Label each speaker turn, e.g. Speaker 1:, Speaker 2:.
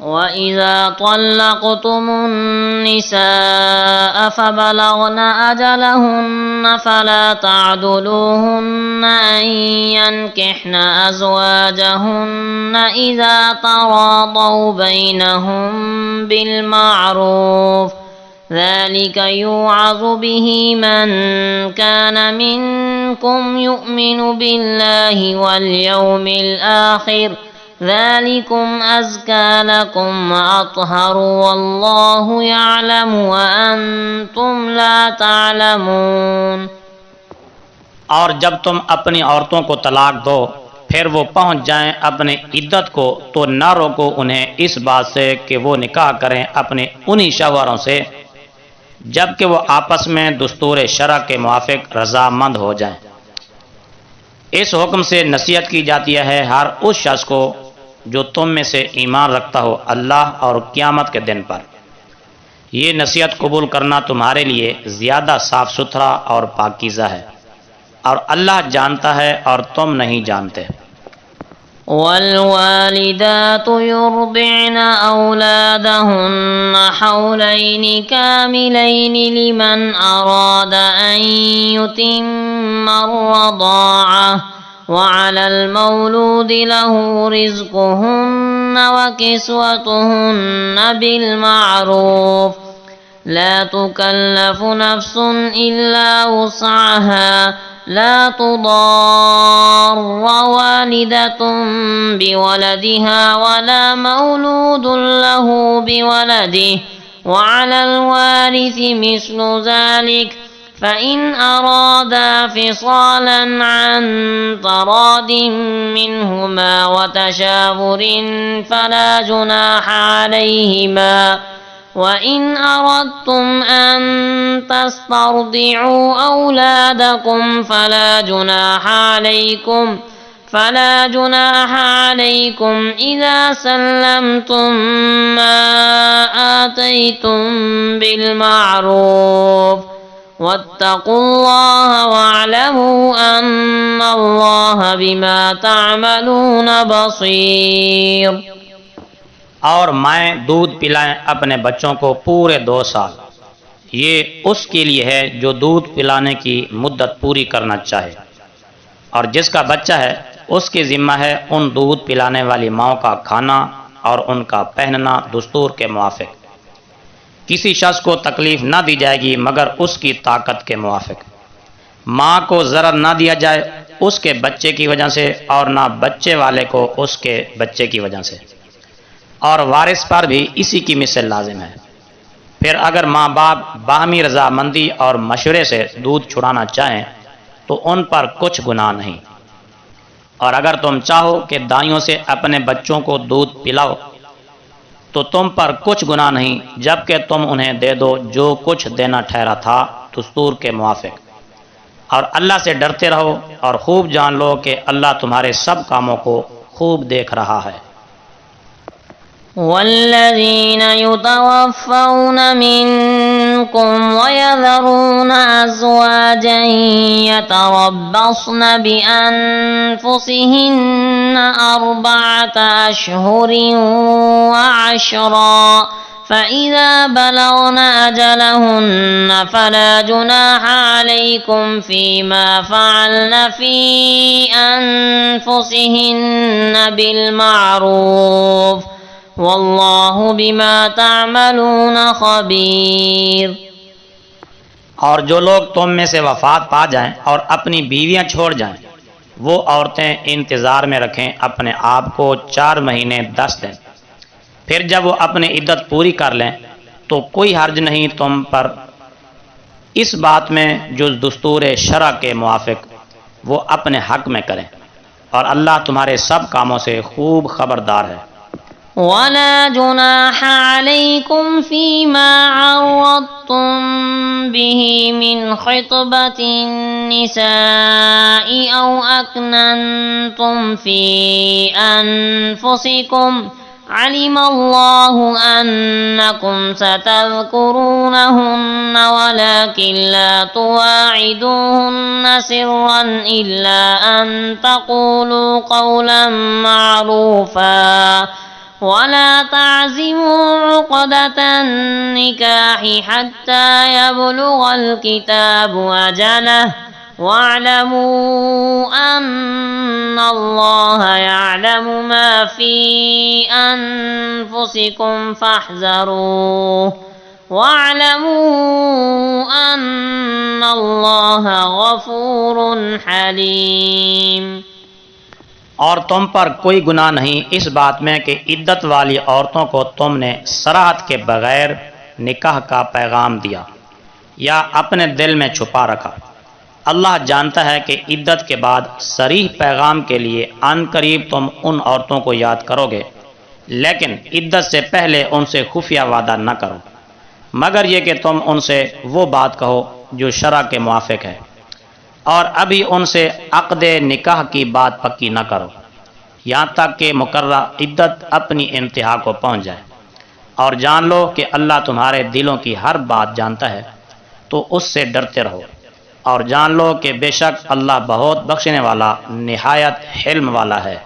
Speaker 1: वइज़ा तल्लक़्तुमुन्निसाअ फ़बलग़न अजलहुन्न फ़ला तअदुलूहुन्न अन यन्किह्न अज़वाजहुन्न इज़ा तरादौ बैनहुम बिलमाअरूफ़ ज़ालिक युअज़ु बिही मन कान मिनकुम युअमिनु बिल्लाहि वल यौमिल आखिर ज़ालिकुम अज़का लकुम व अत्हरु वल्लाहु यअलमु व अंतुम ला तअलमून।
Speaker 2: और जब तुम अपनी औरतों को तलाक दो फिर वो पहुंच जाएं अपने इद्दत को तो न रोको उन्हें इस बात से कि वो निकाह करें अपने उन्हीं शौहरों से जबकि वो आपस में दस्तूर शरअ के मुवाफिक रज़ामंद हो जाएं। इस हुक्म से नसीहत की जाती है हर उस शख्स को जो तुम में से ईमान रखता हो अल्लाह और क़यामत के दिन पर। ये नसीहत कबूल करना तुम्हारे लिए ज़्यादा साफ़ सुथरा और पाकीज़ा है और अल्लाह जानता है और तुम नहीं जानते।
Speaker 1: वल्वालिदातु युर्दिअन औलादहुन्न हौलैनि कामिलैनि लिमन अराद अन युतिम्मा अर्रदाअह वअलल मौलूदि लहु रिज़्कुहुन्न व किस्वतुहुन्न बिलमाअरूफ़ ला तुकल्लफु नफ्सुन इल्ला वुस्अहा ला तुदार्र वालिदतुन बिवलदिहा वला मौलूदुन लहु बिवलदिही वअलल वारिसि मिस्लु ज़ालिक फ़इन अरादा फ़िसालन अन तरादिन मिनहुमा व तशावुरिन फ़ला जुनाह अलैहिमा वइन अरदतुम अन तस्तरदिउ औलादकुम फला जुनाह अलैकुम इज़ा सल्लमतुम मा आतैतुम बिलमाअरूफ़ वत्तक़ुल्लाह वअलमू अन्नल्लाह बिमा तअमलून बसीर।
Speaker 2: और माएँ दूध पिलाएं अपने बच्चों को पूरे 2 साल। ये उसके लिए है जो दूध पिलाने की मुद्दत पूरी करना चाहे और जिसका बच्चा है उसकी ज़िम्मा है उन दूध पिलाने वाली माओं का खाना और उनका पहनना दस्तूर के मुवाफिक। किसी शख्स को तकलीफ़ न दी जाएगी मगर उसकी ताकत के मुवाफिक। माँ को ज़रर न दिया जाए उसके बच्चे की वजह से और ना बच्चे वाले को उसके बच्चे की वजह से, और वारिस पर भी इसी की मिसल लाजिम है। फिर अगर माँ बाप बाहमी रजामंदी और मशवरे से दूध छुड़ाना चाहें तो उन पर कुछ गुनाह नहीं, और अगर तुम चाहो कि दाइयों से अपने बच्चों को दूध पिलाओ तो तुम पर कुछ गुनाह नहीं जबकि तुम उन्हें दे दो जो कुछ देना ठहरा था दस्तूर के मुवाफिक। और अल्लाह से डरते रहो और खूब जान लो कि अल्लाह तुम्हारे सब कामों को खूब देख रहा है।
Speaker 1: वल्लज़ीन युतवफ़्फ़ौन मिनकुम वयज़रून अज़वाजन यतरब्बस्न बिअन्फुसिहिन्न अर्बअत अशहुरिन व अशरा फ़इज़ा बलग़न अजलहुन्न फ़ला जुनाह अलैकुम फ़ीमा फ़अल्न फ़ी अन्फुसिहिन्न बिलमाअरूफ़ वल्लाहु बिमा तामलून खबीर।
Speaker 2: और जो लोग तुम में से वफ़ात पा जाएं और अपनी बीवियां छोड़ जाएं वो औरतें इंतज़ार में रखें अपने आप को 4 महीने 10 दिन। फिर जब वो अपनी इद्दत पूरी कर लें तो कोई हर्ज नहीं तुम पर इस बात में जो दस्तूर शरअ के मुवाफिक वो अपने हक़ में करें, और अल्लाह तुम्हारे सब कामों से खूब खबरदार है।
Speaker 1: वला जुनाह अलैकुम फ़ीमा अरदतुम बिही मिन ख़ितबतिन निसाई औ अकनंतुम फ़ी अनफुसिकुम अलिमल्लाहु अन्नकुम सतज़कुरूनहुन्न वलाकिन ला तुवाइदूहुन्न सिर्रन इल्ला अन तक़ूलू क़ौलन मअरूफ़ा ولا تعزموا عقدة النكاح حتى يبلغ الكتاب أجله واعلموا أن الله يعلم ما في أنفسكم فاحذروه واعلموا أن الله غفور حليم।
Speaker 2: और तुम पर कोई गुनाह नहीं इस बात में कि इद्दत वाली औरतों को तुमने सराहत के बगैर निकाह का पैगाम दिया या अपने दिल में छुपा रखा। अल्लाह जानता है कि इद्दत के बाद सरीह पैगाम के लिए अनकरीब तुम उन औरतों को याद करोगे, लेकिन इद्दत से पहले उनसे खुफिया वादा न करो, मगर ये कि तुम उनसे वो बात कहो जो शरा के मुआफिक है, और अभी उनसे अक़्द निकाह की बात पक्की न करो यहाँ तक कि मुकर्ररा इद्दत अपनी इंतहा को पहुँच जाए। और जान लो कि अल्लाह तुम्हारे दिलों की हर बात जानता है, तो उससे डरते रहो। और जान लो कि बेशक अल्लाह बहुत बख्शने वाला निहायत हिल्म वाला है।